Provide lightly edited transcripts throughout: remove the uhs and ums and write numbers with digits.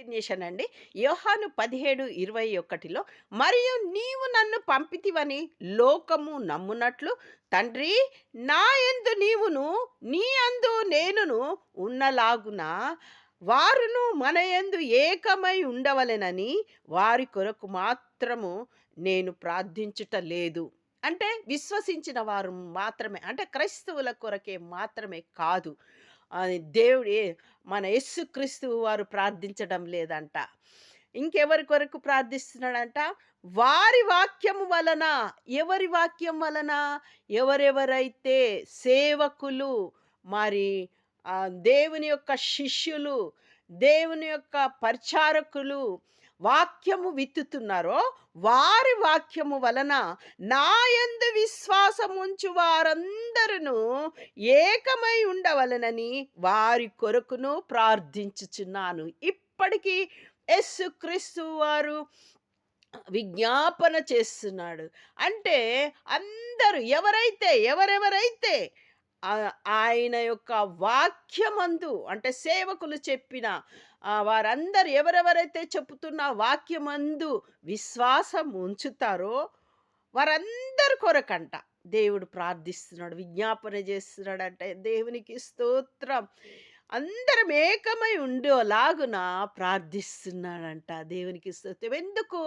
Continuation అండి. యోహాను 17:21లో మరియు నీవు నన్ను పంపితివని లోకము నమ్మునట్లు తండ్రి నా యందు నీవును నీ యందు నేనును ఉన్నలాగున వారును మన యందు ఏకమై ఉండవలెనని వారి కొరకు మాత్రము నేను ప్రార్థించుట లేదు. అంటే విశ్వసించిన వారు మాత్రమే, అంటే క్రైస్తవుల కొరకే మాత్రమే కాదు. దేవుడు మన యేసుక్రీస్తు వారు ప్రార్థించడం లేదంట. ఇంకెవరి కొరకు ప్రార్థిస్తున్నాడంట? వారి వాక్యము వలన. ఎవరి వాక్యం వలన? ఎవరెవరైతే సేవకులు, మరి దేవుని యొక్క శిష్యులు, దేవుని యొక్క పరిచారకులు వాక్యము విత్తుతున్నారో వారి వాక్యము వలన నా యందు విశ్వాసముంచు వారందరును ఏకమై ఉండవలెనని వారి కొరకును ప్రార్థించుచున్నాను. ఇప్పటికీ యేసుక్రీస్తు వారు విజ్ఞాపన చేస్తున్నాడు. అంటే అందరూ ఎవరెవరైతే ఆయన యొక్క వాక్యమందు, అంటే సేవకులు చెప్పిన వారందరూ ఎవరెవరైతే చెప్పుతున్న వాక్యమందు విశ్వాసం ఉంచుతారో వారందరి కొరకంట దేవుడు ప్రార్థిస్తున్నాడు, విజ్ఞాపన చేస్తున్నాడంటే దేవునికి స్తోత్రం. అందరం ఏకమై ఉండేలాగున ప్రార్థిస్తున్నాడంట. దేవునికి స్తోత్రం. ఎందుకు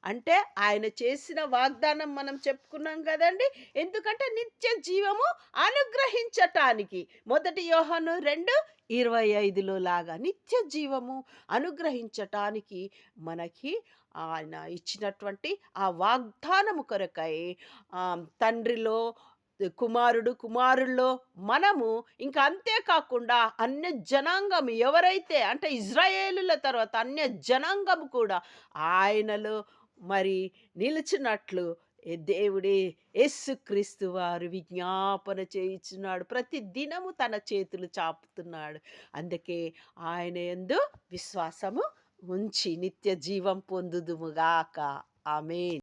అంటే ఆయన చేసిన వాగ్దానం మనం చెప్పుకున్నాం కదండి. ఎందుకంటే నిత్య జీవము అనుగ్రహించటానికి. 1 యోహాను 2:25లో లాగా నిత్య జీవము అనుగ్రహించటానికి మనకి ఆయన ఇచ్చినటువంటి ఆ వాగ్దానము కొరకై తండ్రిలో కుమారుల్లో మనము, ఇంకా అంతేకాకుండా అన్య జనాంగం ఎవరైతే, అంటే ఇజ్రాయేలుల తర్వాత అన్య జనాంగము కూడా ఆయనలో మరి నిలిచినట్లు దేవుడే యేసుక్రీస్తు వారు విజ్ఞాపన చేయుచున్నాడు. ప్రతి దినము తన చేతులు చాపుతున్నాడు. అందుకే ఆయన యందు విశ్వాసము ఉంచి నిత్య జీవం పొందుదుముగాక. ఆమేన్.